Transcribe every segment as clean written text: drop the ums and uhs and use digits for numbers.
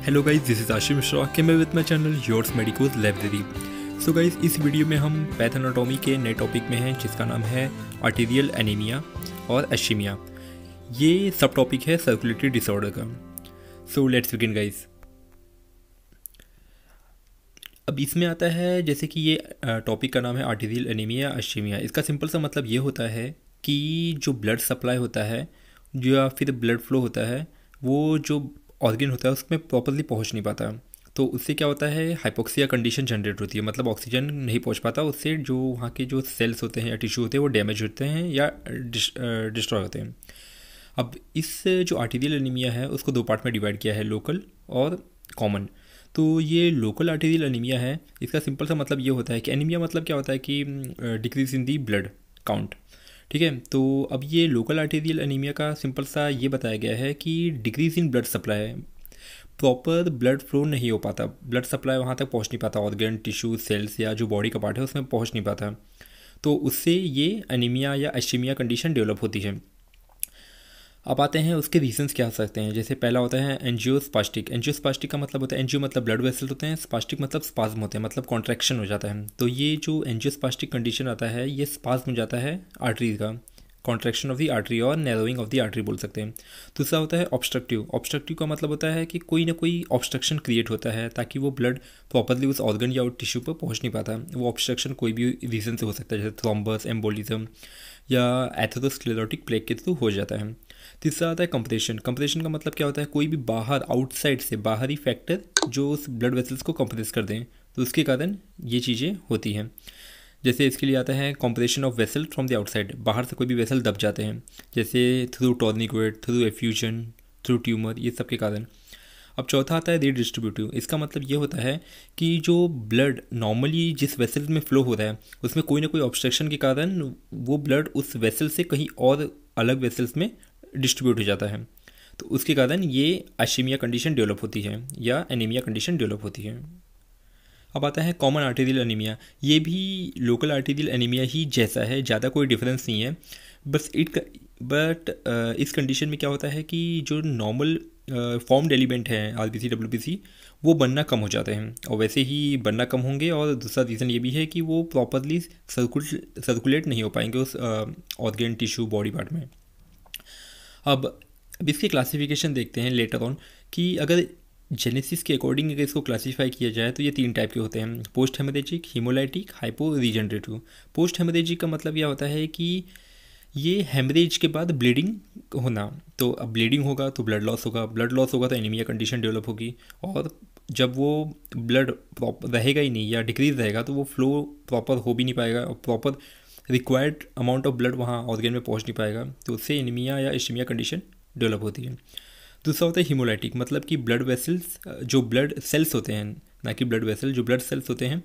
Hello guys, this is Ashish Mishra के मैं with my channel yours medicos library. So guys, इस video में हम पैथोनाटोमी के नए टॉपिक में हैं जिसका नाम है आर्टेरियल एनीमिया और एशीमिया। ये सब टॉपिक है सर्कुलेटरी डिसऑर्डर का। So let's begin guys. अब इसमें आता है जैसे कि ये टॉपिक का नाम है आर्टेरियल एनीमिया या एशीमिया। इसका सिंपल सा मतलब ये होता है कि जो ब्लड सप्लाई होता है जो या फिर ब्लड फ्लो होता है वो जो ऑर्गन होता है उसमें प्रॉपरली पहुंच नहीं पाता। तो उससे क्या होता है, हाइपोक्सिया कंडीशन जनरेट होती है, मतलब ऑक्सीजन नहीं पहुंच पाता। उससे जो वहाँ के जो सेल्स होते हैं या टिश्यू होते हैं वो डैमेज होते हैं या डिस्ट्रॉय होते हैं। अब इस जो आर्टेरियल एनीमिया है उसको दो पार्ट में डिवाइड किया है, लोकल और कॉमन। तो ये लोकल आर्टेरियल एनीमिया है, इसका सिंपल सा मतलब ये होता है कि एनीमिया मतलब क्या होता है कि decrease in the blood count. ठीक है, तो अब ये लोकल आर्टेरियल एनीमिया का सिंपल सा ये बताया गया है कि decrease in blood supply, proper blood flow नहीं हो पाता, ब्लड सप्लाई वहाँ तक पहुँच नहीं पाता, ऑर्गन टिश्यू सेल्स या जो बॉडी का पार्ट है उसमें पहुँच नहीं पाता। तो उससे ये एनीमिया या एशीमिया कंडीशन डेवलप होती है। अब आते हैं उसके रीजंस क्या हो सकते हैं। जैसे पहला होता है एंजियोस्पास्टिक। एंजियोस्पास्टिक का मतलब होता है, एंजियो मतलब ब्लड वेसल्स होते हैं, स्पास्टिक मतलब स्पाज्म होते हैं, मतलब कॉन्ट्रैक्शन हो जाता है। तो ये जो एंजियोस्पास्टिक कंडीशन आता है ये स्पाज्म हो जाता है आर्टरी का, कॉन्ट्रैक्शन ऑफ द आर्टरी और नैरोइंग ऑफ द आर्टरी बोल सकते हैं। दूसरा होता है ऑब्स्ट्रक्टिव। ऑब्स्ट्रक्टिव का मतलब होता है कि कोई ना कोई ऑब्स्ट्रक्शन क्रिएट होता है ताकि वो ब्लड प्रॉपरली उस ऑर्गन या टिश्यू पर पहुंच नहीं पाता। वो ऑब्स्ट्रक्शन कोई भी रीज़न से हो सकता है, जैसे थ्रोम्बस, एम्बोलिज्म या एथेरोस्क्लेरोटिक प्लेग के थ्रू हो जाता है। तीसरा आता है कंप्रेशन। कंप्रेशन का मतलब क्या होता है, कोई भी बाहर आउटसाइड से बाहरी फैक्टर जो उस ब्लड वेसल्स को कंप्रेस कर दें, तो उसके कारण ये चीज़ें होती हैं। जैसे इसके लिए आता है compression of vessel from the outside, बाहर से कोई भी वेसल दब जाते हैं, जैसे through tourniquet, through effusion, through tumour, ये सब के कारण। अब चौथा आता है रीडिस्ट्रीब्यूटिव। इसका मतलब ये होता है कि जो ब्लड नॉर्मली जिस वेसल में फ्लो हो रहा है उसमें कोई ना कोई ऑब्स्ट्रक्शन के कारण वो ब्लड उस वेसल से कहीं और अलग वेसल्स में डिस्ट्रीब्यूट हो जाता है। तो उसके कारण ये एशीमिया कंडीशन डेवलप होती है या एनीमिया कंडीशन डेवलप होती है। अब आता है कॉमन आर्टेरियल एनीमिया। ये भी लोकल आर्टेरियल एनीमिया ही जैसा है, ज़्यादा कोई डिफरेंस नहीं है। बट इस कंडीशन में क्या होता है कि जो नॉर्मल फॉर्म्ड एलिमेंट हैं आरबीसी डब्ल्यूबीसी वो बनना कम हो जाते हैं, और वैसे ही बनना कम होंगे। और दूसरा रीज़न ये भी है कि वो प्रॉपरली सर्कुलेट नहीं हो पाएंगे उस ऑर्गन टिश्यू बॉडी पार्ट में। अब इसकी क्लासिफिकेशन देखते हैं लेटर ऑन कि अगर जेनेसिस के अकॉर्डिंग अगर इसको क्लासीफाई किया जाए तो ये तीन टाइप के होते हैं, post haemorrhagic, haemolytic, hypo regenerative. Post haemorrhagic का मतलब यह होता है कि ये हेमरेज के बाद ब्लीडिंग होना। तो अब ब्लीडिंग होगा तो ब्लड लॉस होगा, ब्लड लॉस होगा तो एनीमिया कंडीशन डेवलप होगी, और जब वो ब्लड प्रॉपर रहेगा ही नहीं या डिक्रीज रहेगा तो वो फ्लो प्रॉपर हो भी नहीं पाएगा और proper required amount of blood वहाँ ऑर्गन में पहुँच नहीं पाएगा। तो उससे एनीमिया या एशीमिया कंडीशन डेवलप होती है। दूसरा होता है हीमोलाइटिक, मतलब कि ब्लड वेसल्स, जो ब्लड सेल्स होते हैं, ना कि ब्लड वेसल, जो ब्लड सेल्स होते हैं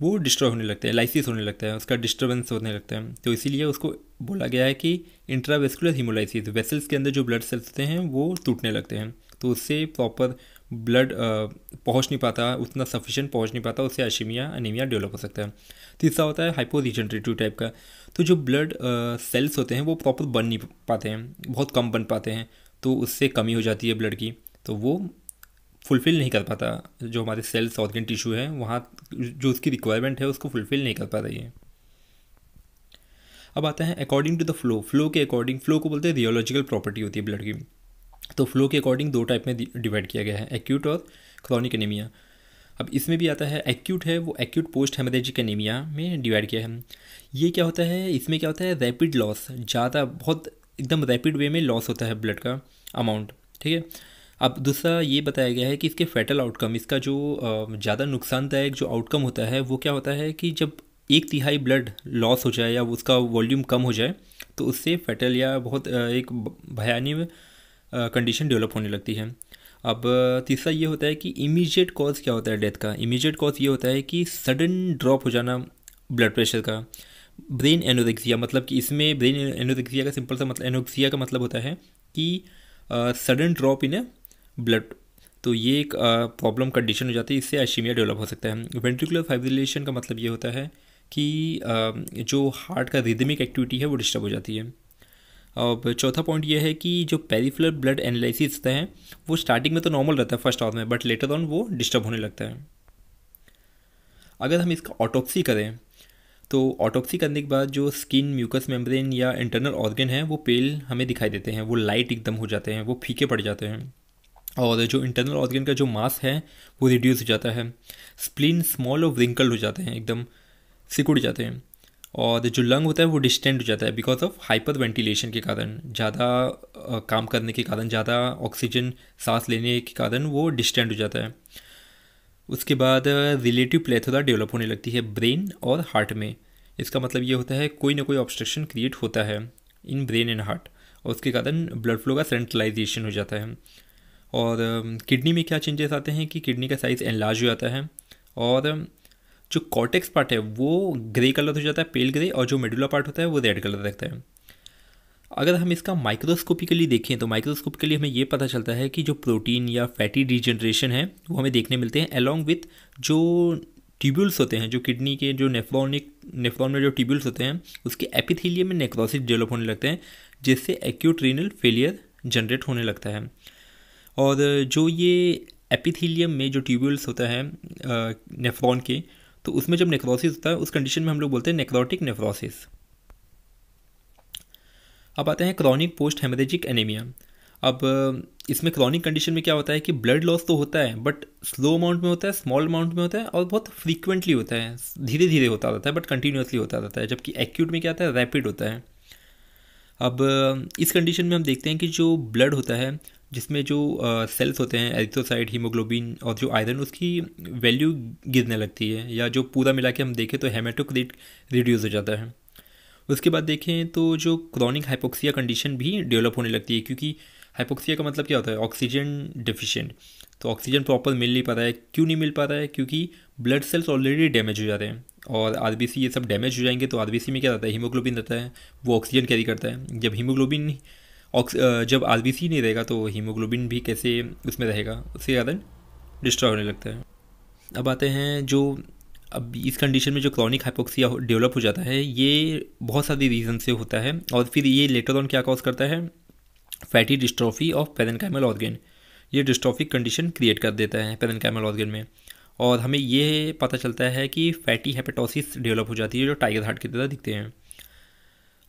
वो डिस्ट्रॉय होने लगते हैं, लाइसिस होने लगता है, उसका डिस्टर्बेंस होने लगता है। तो इसीलिए उसको बोला गया है कि इंट्रावेस्कुलर हीमोलाइसिस, वेसल्स के अंदर जो ब्लड सेल्स होते हैं वो टूटने लगते हैं, तो उससे प्रॉपर ब्लड पहुंच नहीं पाता, उतना सफिशिएंट पहुंच नहीं पाता, उससे एशीमिया एनीमिया डेवलप हो सकता है। तीसरा होता है हाइपो रीजनरेटिव टाइप का। तो जो ब्लड सेल्स होते हैं वो प्रॉपर बन नहीं पाते हैं, बहुत कम बन पाते हैं, तो उससे कमी हो जाती है ब्लड की, तो वो फुलफ़िल नहीं कर पाता, जो हमारे सेल्स ऑर्गन टिश्यू है वहाँ जो उसकी रिक्वायरमेंट है उसको फुलफ़िल नहीं कर पा रही है। अब आता है according to the flow. Flow के अकॉर्डिंग, फ्लो को बोलते हैं रियोलॉजिकल प्रॉपर्टी होती है ब्लड की। तो फ्लो के अकॉर्डिंग दो टाइप में डिवाइड किया गया है, एक्यूट और क्रॉनिक एनीमिया। अब इसमें भी आता है एक्यूट है, वो एक्यूट पोस्ट हेमरेजिक एनीमिया में डिवाइड किया है। ये क्या होता है, इसमें क्या होता है, रैपिड लॉस, ज़्यादा बहुत एकदम रैपिड वे में लॉस होता है ब्लड का अमाउंट। ठीक है। अब दूसरा ये बताया गया है कि इसके फैटल आउटकम, इसका जो ज़्यादा नुकसानदायक जो आउटकम होता है वो क्या होता है कि जब 1/3 ब्लड लॉस हो जाए या उसका वॉल्यूम कम हो जाए तो उससे फैटल या बहुत एक भयानक कंडीशन डेवलप होने लगती है। अब तीसरा ये होता है कि इमीडिएट कॉज क्या होता है डेथ का। इमीडिएट कॉज ये होता है कि सडन ड्रॉप हो जाना ब्लड प्रेशर का। ब्रेन एनोरेक्सिया, मतलब कि इसमें ब्रेन एनोरेक्सिया का सिंपल सा मतलब, एनोरेक्सिया का मतलब होता है कि सडन ड्रॉप इन ब्लड। तो ये एक प्रॉब्लम कंडीशन हो जाती है, इससे एशीमिया डेवलप हो सकता है। वेंट्रिकुलर फाइब्रिलेशन का मतलब ये होता है कि जो हार्ट का रिदमिक एक्टिविटी है वो डिस्टर्ब हो जाती है। अब चौथा पॉइंट ये है कि जो पेरिफेरल ब्लड एनालिसिस होता है वो स्टार्टिंग में तो नॉर्मल रहता है फर्स्ट आवर में, बट लेटर ऑन वो डिस्टर्ब होने लगता है। अगर हम इसका ऑटोप्सी करें तो ऑटोप्सी करने के बाद जो स्किन, म्यूकस मेम्ब्रेन या इंटरनल ऑर्गन है वो पेल हमें दिखाई देते हैं, वो लाइट एकदम हो जाते हैं, वो फीके पड़ जाते हैं। और जो इंटरनल ऑर्गन का जो मास है वो रिड्यूस हो जाता है। स्प्लीन स्मॉल और व्रिंकल हो जाते हैं, एकदम सिकुड़ जाते हैं। और जो लंग होता है वो डिस्टेंड हो जाता है बिकॉज ऑफ हाइपर वेंटिलेशन के कारण, ज़्यादा काम करने के कारण, ज़्यादा ऑक्सीजन सांस लेने के कारण वो डिस्टेंड हो जाता है। उसके बाद रिलेटिव प्लेथोरा डेवलप होने लगती है ब्रेन और हार्ट में। इसका मतलब ये होता है कोई ना कोई ऑब्स्ट्रक्शन क्रिएट होता है इन ब्रेन एंड हार्ट, और उसके कारण ब्लड फ्लो का सेंट्रलाइजेशन हो जाता है। और किडनी में क्या चेंजेस आते हैं कि किडनी का साइज़ एनलार्ज हो जाता है, और जो कॉर्टेक्स पार्ट है वो ग्रे कलर हो जाता है, पेल ग्रे, और जो मेडुला पार्ट होता है वो रेड कलर रखता है। अगर हम इसका माइक्रोस्कोपिकली देखें तो माइक्रोस्कोपिकली हमें ये पता चलता है कि जो प्रोटीन या फैटी डिजनरेशन है वो हमें देखने मिलते हैं अलॉन्ग विथ जो ट्यूब्यूल्स होते हैं, जो किडनी के जो नेफ्रॉन में जो ट्यूब्यूल्स होते हैं उसके एपिथेलियम में नेक्रोसिस डेवलप होने लगते हैं, जिससे एक्यूट रीनल फेलियर जनरेट होने लगता है। और जो ये एपिथेलियम में जो ट्यूब्यूल्स होता है नेफ्रॉन के, तो उसमें जब नेक्रोसिस होता है उस कंडीशन में हम लोग बोलते हैं नेक्रोटिक नेफ्रोसिस। अब आते हैं क्रॉनिक पोस्ट हेमरेजिक एनीमिया। अब इसमें क्रॉनिक कंडीशन में क्या होता है कि ब्लड लॉस तो होता है बट स्लो अमाउंट में होता है, स्मॉल अमाउंट में होता है, और बहुत फ्रीक्वेंटली होता है, धीरे धीरे होता रहता है बट कंटिन्यूसली होता रहता है। जबकि एक्यूट में क्या होता है, रैपिड होता है। अब इस कंडीशन में हम देखते हैं कि जो ब्लड होता है जिसमें जो सेल्स होते हैं एरिथ्रोसाइट, हीमोग्लोबिन और जो आयरन, उसकी वैल्यू गिरने लगती है, या जो पूरा मिला के हम देखें तो हेमाटोक्रिट रिड्यूस हो जाता है। उसके बाद देखें तो जो क्रॉनिक हाइपोक्सिया कंडीशन भी डेवलप होने लगती है, क्योंकि हाइपोक्सिया का मतलब क्या होता है, ऑक्सीजन डिफिशिएंट। तो ऑक्सीजन प्रॉपर मिल नहीं पा रहा है। क्यों नहीं मिल पा रहा है? क्योंकि ब्लड सेल्स ऑलरेडी डैमेज हो जाते हैं, और आरबीसी ये सब डैमेज हो जाएंगे। तो आरबीसी में क्या रहता है, हीमोग्लोबिन रहता है, वो ऑक्सीजन कैरी करता है। जब आरबीसी नहीं रहेगा तो हीमोग्लोबिन भी कैसे उसमें रहेगा, उसके कारण डिस्ट्रॉय होने लगता है। अब आते हैं जो अब इस कंडीशन में जो क्रॉनिक हाइपोक्सिया डेवलप हो जाता है, ये बहुत सारी रीज़न से होता है, और फिर ये लेटर ऑन क्या कॉज करता है, fatty dystrophy of parenchymal organ. ये डिस्ट्रॉफिक कंडीशन क्रिएट कर देता है पेरेन्काइमल ऑर्गन में, और हमें ये पता चलता है कि फैटी हेपेटोसिस डेवलप हो जाती है, जो टाइगर हार्ट की तरह दिखते हैं।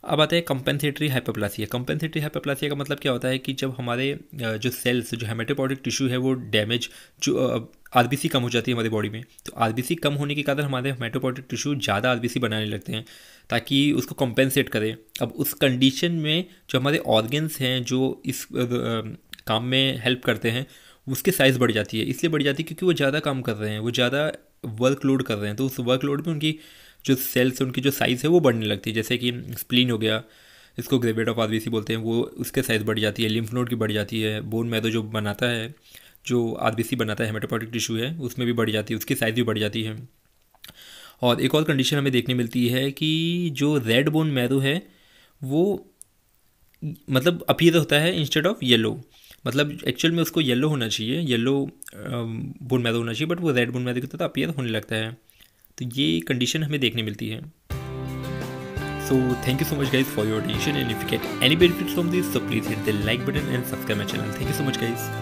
अब आते हैं कंपेंसेटरी हाइपोप्लासिया। कंपेंसेटरी हाइपोप्लासिया का मतलब क्या होता है कि जब हमारे जो सेल्स, जो हेमेटोपोइटिक टिश्यू है वो डैमेज, जो आरबीसी कम हो जाती है हमारी बॉडी में, तो आरबीसी कम होने के कारण हमारे हेमेटोपोइटिक टिश्यू ज़्यादा आरबीसी बनाने लगते हैं ताकि उसको कंपेंसेट करें। अब उस कंडीशन में जो हमारे ऑर्गन्स हैं जो इस काम में हेल्प करते हैं, उसके साइज़ बढ़ जाती है। इसलिए बढ़ जाती है क्योंकि वो ज़्यादा काम कर रहे हैं, वो ज़्यादा वर्कलोड कर रहे हैं, तो उस वर्कलोड में उनकी जो सेल्स है, उनकी जो साइज़ है वो बढ़ने लगती है। जैसे कि स्प्लीन हो गया, इसको ग्रेवेट ऑफ आरबीसी बोलते हैं, वो उसके साइज़ बढ़ जाती है। लिम्फ नोड की बढ़ जाती है। बोन मैरो जो बनाता है, जो आरबीसी बनाता है, हेमेटोपोइटिक टिश्यू है, उसमें भी बढ़ जाती है, उसकी साइज़ भी बढ़ जाती है। और एक और कंडीशन हमें देखने मिलती है कि जो रेड बोन मैरो है वो मतलब अपीयर होता है इंस्टेड ऑफ येलो। मतलब एक्चुअल में उसको येलो होना चाहिए, येलो बोन मैरो होना चाहिए, बट वो रेड बोन मैरो की तरह अपीयर होने लगता है। तो ये कंडीशन हमें देखने मिलती है। So thank you so much guys for your attention, and if you get any benefit from this, so please hit the like button and subscribe my channel. Thank you so much guys.